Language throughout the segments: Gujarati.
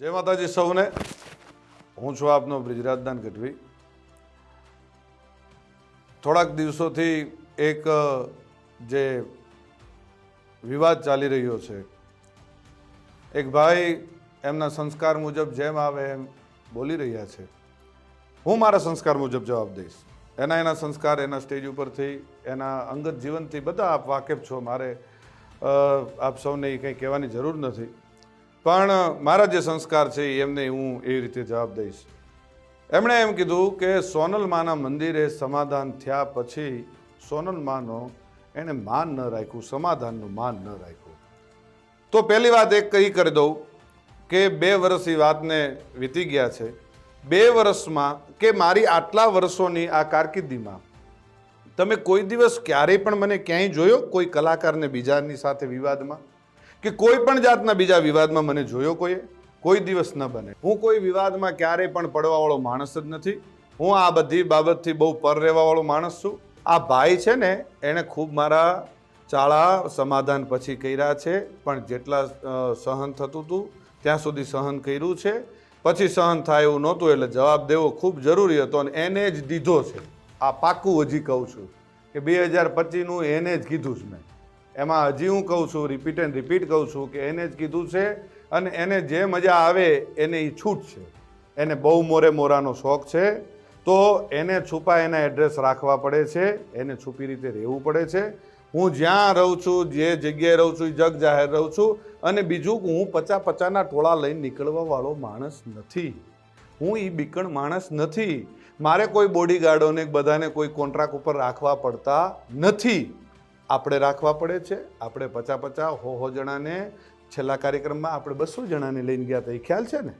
જય માતાજી સૌને. હું છું આપનો બ્રિજરાજદાન ગઢવી. થોડાક દિવસોથી એક જે વિવાદ ચાલી રહ્યો છે, એક ભાઈ એમના સંસ્કાર મુજબ જેમ આવે એમ બોલી રહ્યા છે. હું મારા સંસ્કાર મુજબ જવાબ દઈશ. એના સંસ્કાર એના સ્ટેજ ઉપરથી, એના અંગત જીવનથી બધા આપ વાકેફ છો. મારે આપ સૌને એ કંઈ કહેવાની જરૂર નથી, પણ મારા જે સંસ્કાર છે એમને હું એવી રીતે જવાબ દઈશ. એમણે એમ કીધું કે સોનલમાના મંદિરે સમાધાન થયા પછી સોનલમાનો એણે માન ન રાખ્યું, સમાધાનનું માન ન રાખ્યું. તો પહેલી વાત એક કહી કરી દઉં કે 2 વર્ષ એ વાતને વીતી ગયા છે. 2 વર્ષમાં કે મારી આટલા વર્ષોની આ કારકિર્દીમાં તમે કોઈ દિવસ ક્યારેય પણ મને ક્યાંય જોયો કોઈ કલાકારને બીજાની સાથે વિવાદમાં, કે કોઈ પણ જાતના બીજા વિવાદમાં મને જોયો કોઈ દિવસ ન બને. હું કોઈ વિવાદમાં ક્યારેય પણ પડવાવાળો માણસ જ નથી. હું આ બધી બાબતથી બહુ પર રહેવાવાળો માણસ છું. આ ભાઈ છે ને, એણે ખૂબ મારા ચાળા સમાધાન પછી કર્યા છે, પણ જેટલા સહન થતું હતું ત્યાં સુધી સહન કર્યું છે. પછી સહન થાય એવું નહોતું, એટલે જવાબ દેવો ખૂબ જરૂરી હતો અને એને જ દીધો છે. આ પાક્કું હજી કહું છું કે 2025નું એને જ કીધું છે મેં. એમાં હજી હું કહું છું, રિપીટ એન્ડ રિપીટ કહું છું કે એને જ કીધું છે. અને એને જે મજા આવે એને એ છૂટ છે. એને બહુ મોરાનો શોખ છે, તો એને છુપા એના એડ્રેસ રાખવા પડે છે, એને છુપી રીતે રહેવું પડે છે. હું જ્યાં રહું છું, જે જગ્યાએ રહું છું, એ જગ જાહેર રહું છું. અને બીજું હું 50-50ના ટોળા લઈને નીકળવા વાળો માણસ નથી. હું એ બીકણ માણસ નથી. મારે કોઈ બોડીગાર્ડોને બધાને કોઈ કોન્ટ્રાક્ટ ઉપર રાખવા પડતા નથી. આપણે રાખવા પડે છે. આપણે 50-50 100 જણાને છેલ્લા કાર્યક્રમમાં આપણે 200 જણાને લઈને ગયા હતા, એ ખ્યાલ છે ને.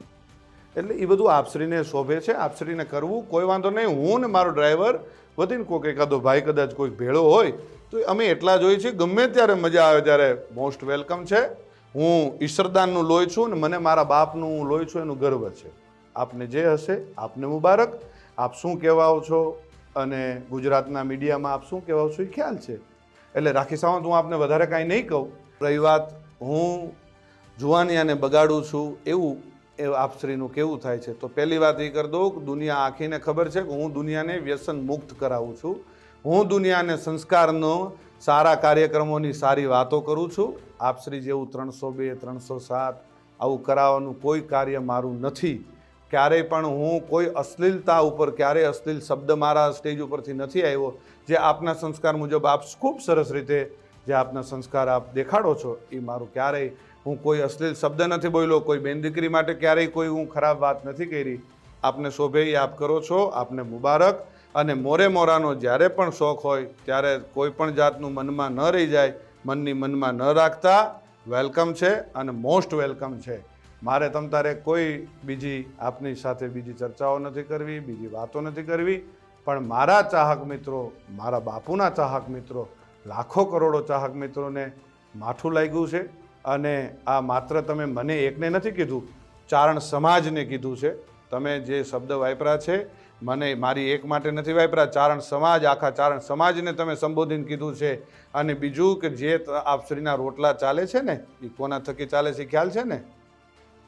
એટલે એ બધું આપશ્રીને શોભે છે, આપશ્રીને કરવું કોઈ વાંધો નહીં. હું ને મારો ડ્રાઈવર વધીને કોઈક એકાદો ભાઈ કદાચ કોઈક ભેળો હોય તો અમે એટલા જ હોઈએ છીએ. ગમે ત્યારે મજા આવે ત્યારે મોસ્ટ વેલકમ છે. હું ઈશ્વરદાનનું લોહી છું ને મને મારા બાપનું લોહી છું એનું ગર્વ છે. આપને જે હશે આપને મુબારક. આપ શું કહેવાઓ છો અને ગુજરાતના મીડિયામાં આપ શું કહેવાઓ છો એ ખ્યાલ છે. એટલે રાખી સાવંત, હું આપને વધારે કાંઈ નહીં કહું. રહી વાત હું જુવાનિયાને બગાડું છું એવું આપશ્રીનું કેવું થાય છે, તો પહેલી વાત એ કરી દઉં કે દુનિયા આખીને ખબર છે કે હું દુનિયાને વ્યસન મુક્ત કરાવું છું. હું દુનિયાને સંસ્કારનો સારા કાર્યક્રમોની સારી વાતો કરું છું. આપશ્રી જેવું 302 307 આવું કરાવવાનું કોઈ કાર્ય મારું નથી. ક્યારેય પણ હું કોઈ અશ્લીલતા ઉપર, ક્યારેય અશ્લીલ શબ્દ મારા સ્ટેજ ઉપરથી નથી આવ્યો. જે આપના સંસ્કાર મુજબ આપ ખૂબ સરસ રીતે જે આપના સંસ્કાર આપ દેખાડો છો, એ મારું ક્યારેય હું કોઈ અશ્લીલ શબ્દ નથી બોલ્યો. કોઈ બેન દીકરી માટે ક્યારેય કોઈ હું ખરાબ વાત નથી કરી. આપને શોભે એ આપ કરો છો, આપને મુબારક. અને મોરાનો જ્યારે પણ શોખ હોય ત્યારે કોઈ પણ જાતનું મનમાં ન રહી જાય, મનમાં ન રાખતા. વેલકમ છે અને મોસ્ટ વેલકમ છે. મારે તમ તારે કોઈ બીજી આપની સાથે બીજી ચર્ચાઓ નથી કરવી, બીજી વાતો નથી કરવી. પણ મારા ચાહક મિત્રો, મારા બાપુના ચાહક મિત્રો, લાખો કરોડો ચાહક મિત્રોને માઠું લાગ્યું છે. અને આ માત્ર તમે મને એકને નથી કીધું, ચારણ સમાજને કીધું છે. તમે જે શબ્દ વાપર્યા છે મને મારી એક માટે નથી વાપર્યા, ચારણ સમાજ, આખા ચારણ સમાજને તમે સંબોધીને કીધું છે. અને બીજું કે જે આપશ્રીના રોટલા ચાલે છે ને, એ કોના થકી ચાલે છે ખ્યાલ છે ને?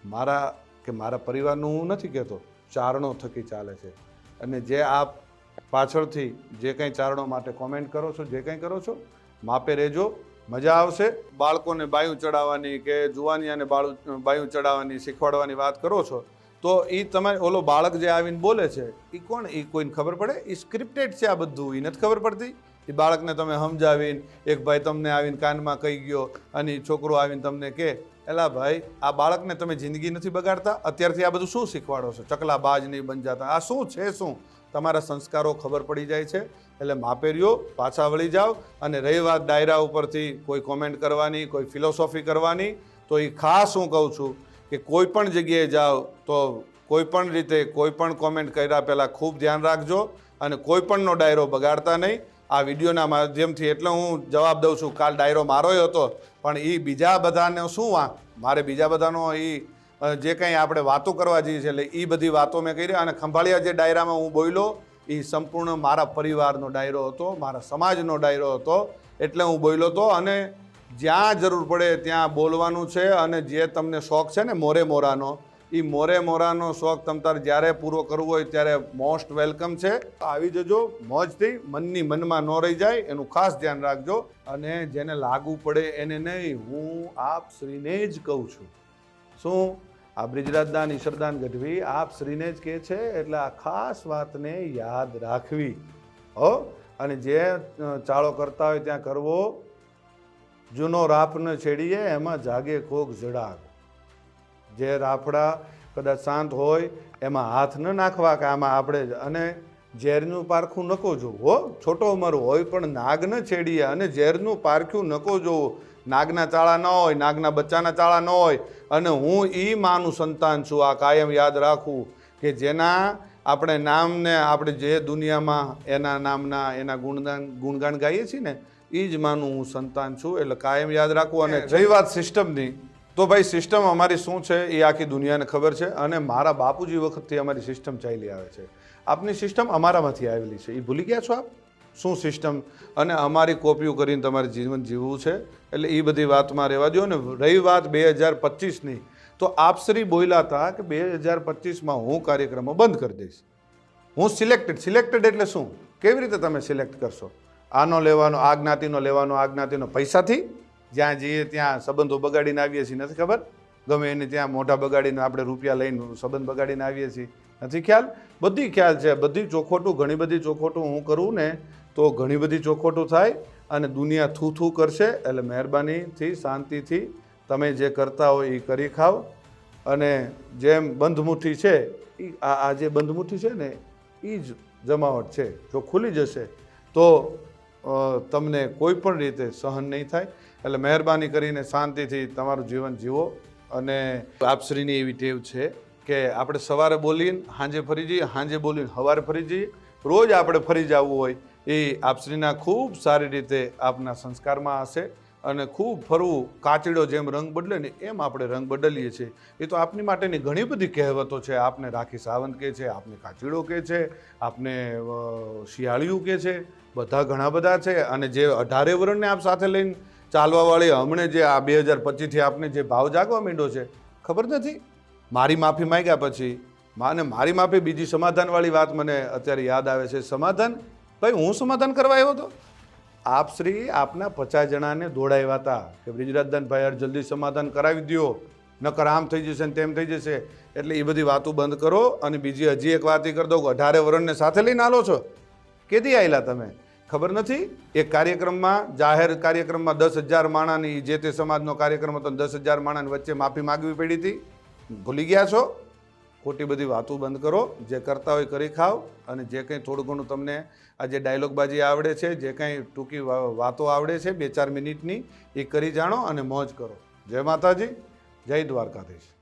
મારા પરિવારનું હું નથી કહેતો, ચારણો થકી ચાલે છે. અને જે આપ પાછળથી જે કંઈ ચારણો માટે કોમેન્ટ કરો છો, જે કંઈ કરો છો, માપે રહેજો. મજા આવશે. બાળકોને બાયું ચડાવવાની કે જુવાનિયાને બાયું ચડાવવાની શીખવાડવાની વાત કરો છો, તો એ તમારે ઓલો બાળક જે આવીને બોલે છે એ કોણ, એ કોઈને ખબર પડે? એ સ્ક્રિપ્ટેડ છે આ બધું, એ નથી ખબર પડતી. એ બાળકને તમે સમજાવીને, એક ભાઈ તમને આવીને કાનમાં કહી ગયો અને એ છોકરો આવીને તમને કહે, એલા ભાઈ આ બાળકને તમે જિંદગી નથી બગાડતા? અત્યારથી આ બધું શું શીખવાડો છો? ચકલા બાજ નહીં બન જાતા. આ શું છે? શું તમારા સંસ્કારો ખબર પડી જાય છે. એટલે માપે રહ્યો, પાછા વળી જાઓ. અને રહી વાત ડાયરા ઉપરથી કોઈ કોમેન્ટ કરવાની, કોઈ ફિલોસોફી કરવાની, તો એ ખાસ હું કહું છું કે કોઈ પણ જગ્યાએ જાઓ તો કોઈ પણ રીતે કોઈ પણ કોમેન્ટ કર્યા પહેલાં ખૂબ ધ્યાન રાખજો અને કોઈ પણનો ડાયરો બગાડતા નહીં. આ વિડીયોના માધ્યમથી એટલે હું જવાબ દઉં છું. કાલ ડાયરો મારોય હતો, પણ એ બીજા બધાને શું વાંક? મારે બીજા બધાનો એ જે કંઈ આપણે વાતો કરવા જઈએ છીએ, એટલે એ બધી વાતો મેં કરી. અને ખંભાળિયા જે ડાયરામાં હું બોલ્યો એ સંપૂર્ણ મારા પરિવારનો ડાયરો હતો, મારા સમાજનો ડાયરો હતો, એટલે હું બોલ્યો હતો. અને જ્યાં જરૂર પડે ત્યાં બોલવાનું છે. અને જે તમને શોખ છે ને મોરાનો, એ મોરે મોરાનો શોખ તમતાર જ્યારે પૂરો કરવો હોય ત્યારે મોસ્ટ વેલકમ છે. આવી જજો મોજથી, મનની મનમાં ન રહી જાય એનું ખાસ ધ્યાન રાખજો. અને જેને લાગુ પડે એને નહીં, હું આપ શ્રીને જ કહું છું. શું આ બ્રિજરાજદાન ઈશ્વરદાન ગઢવી આપ શ્રીને જ કહે છે, એટલે આ ખાસ વાતને યાદ રાખવી હો. અને જે ચાળો કરતા હોય ત્યાં કરવો. જૂનો રાફ ન છેડીએ એમાં જાગે કોક જડાગ. જે રાફડા કદાચ શાંત હોય એમાં હાથ ન નાખવા કે આમાં આપણે, અને ઝેરનું પારખું નકો જોવું હો. છોટો ઉંમર હોય પણ નાગ ન છેડીએ, અને ઝેરનું પારખ્યું નકો જોવું. નાગના ચાળા ન હોય, નાગના બચ્ચાના ચાળા ન હોય. અને હું ઈ માનું સંતાન છું, આ કાયમ યાદ રાખવું કે જેના આપણે નામને આપણે જે દુનિયામાં એના નામના એના ગુણગાન ગાઈએ છીએ ને, એ જ માનું હું સંતાન છું. એટલે કાયમ યાદ રાખવું. અને રહી વાત સિસ્ટમની, તો ભાઈ સિસ્ટમ અમારી શું છે એ આખી દુનિયાને ખબર છે. અને મારા બાપુજી વખતથી અમારી સિસ્ટમ ચાલી આવે છે. આપની સિસ્ટમ અમારામાંથી આવેલી છે, એ ભૂલી ગયા છો આપ શું સિસ્ટમ? અને અમારી કોપીઓ કરીને તમારે જીવન જીવવું છે. એટલે એ બધી વાતમાં રહેવા દો. અને રહી વાત 2025ની, તો આપશ્રી બોલ્યા હતા કે 2025માં હું કાર્યક્રમો બંધ કરી દઈશ. હું સિલેક્ટેડ એટલે શું? કેવી રીતે તમે સિલેક્ટ કરશો? આનો લેવાનો, આ જ્ઞાતિનો લેવાનો, આ જ્ઞાતિનો પૈસાથી? જ્યાં જઈએ ત્યાં સંબંધો બગાડીને આવીએ છીએ, નથી ખબર? ગમે એને ત્યાં મોઢા બગાડીને આપણે રૂપિયા લઈને સંબંધ બગાડીને આવીએ છીએ, નથી ખ્યાલ? બધી ખ્યાલ છે. બધી ચોખોટું, ઘણી બધી ચોખોટું હું કરું ને તો ઘણી બધી ચોખોટું થાય અને દુનિયા થૂ કરશે. એટલે મહેરબાનીથી શાંતિથી તમે જે કરતા હોય એ કરી ખાવ. અને જેમ બંધમુઠ્ઠી છે, આ જે બંધમુઠ્ઠી છે ને એ જ જમાવટ છે. જો ખુલી જશે તો તમને કોઈ પણ રીતે સહન નહીં થાય. એટલે મહેરબાની કરીને શાંતિથી તમારું જીવન જીવો. અને આપશ્રીની એવી ટેવ છે કે આપણે સવારે બોલીને સાંજે ફરી જઈએ, સાંજે બોલીને સવારે ફરી જઈએ. રોજ આપણે ફરી જવું હોય એ આપશ્રીના ખૂબ સારી રીતે આપના સંસ્કારમાં હશે. અને ખૂબ ફરવું, કાચીડો જેમ રંગ બદલે ને એમ આપણે રંગ બદલીએ છીએ. એ તો આપની માટેની ઘણી બધી કહેવતો છે. આપને રાખી સાવંત કહે છે, આપને કાચીડો કહે છે, આપને શિયાળિયું કહે છે, બધા ઘણા બધા છે. અને જે 18 વર્ષને આપ સાથે લઈને ચાલવાવાળી હમણે જે આ 2025થી આપને જે ભાવ જાગવા માંડ્યો છે, ખબર નથી? મારી માફી માંગ્યા પછી માને મારી માફી, બીજી સમાધાનવાળી વાત મને અત્યારે યાદ આવે છે. સમાધાન? ભાઈ હું સમાધાન કરવા આવ્યો હતો? આપશ્રી આપના 50 જણાને દોડાવ્યા હતા કે બ્રિજરાજદાનભાઈ યાર જલ્દી સમાધાન કરાવી દો, નકર આમ થઈ જશે ને તેમ થઈ જશે. એટલે એ બધી વાતો બંધ કરો. અને બીજી હજી એક વાત કરી દઉં, 18 વર્ષને સાથે લઈને આલો છો. કેદી આવેલા તમે? ખબર નથી? એક કાર્યક્રમમાં, જાહેર કાર્યક્રમમાં 10,000 માણાની, જે તે સમાજનો કાર્યક્રમ હતો, 10,000 માણાની વચ્ચે માફી માગવી પડી હતી. ભૂલી ગયા છો? ખોટી બધી વાતો બંધ કરો. જે કરતા હોય કરી ખાવ. અને જે કંઈ થોડું ઘણું તમને આ જે ડાયલોગબાજી આવડે છે, જે કંઈ ટૂંકી વાતો આવડે છે 2-4 મિનિટની, એ કરી જાણો અને મોજ કરો. જય માતાજી, જય દ્વારકાધીશ.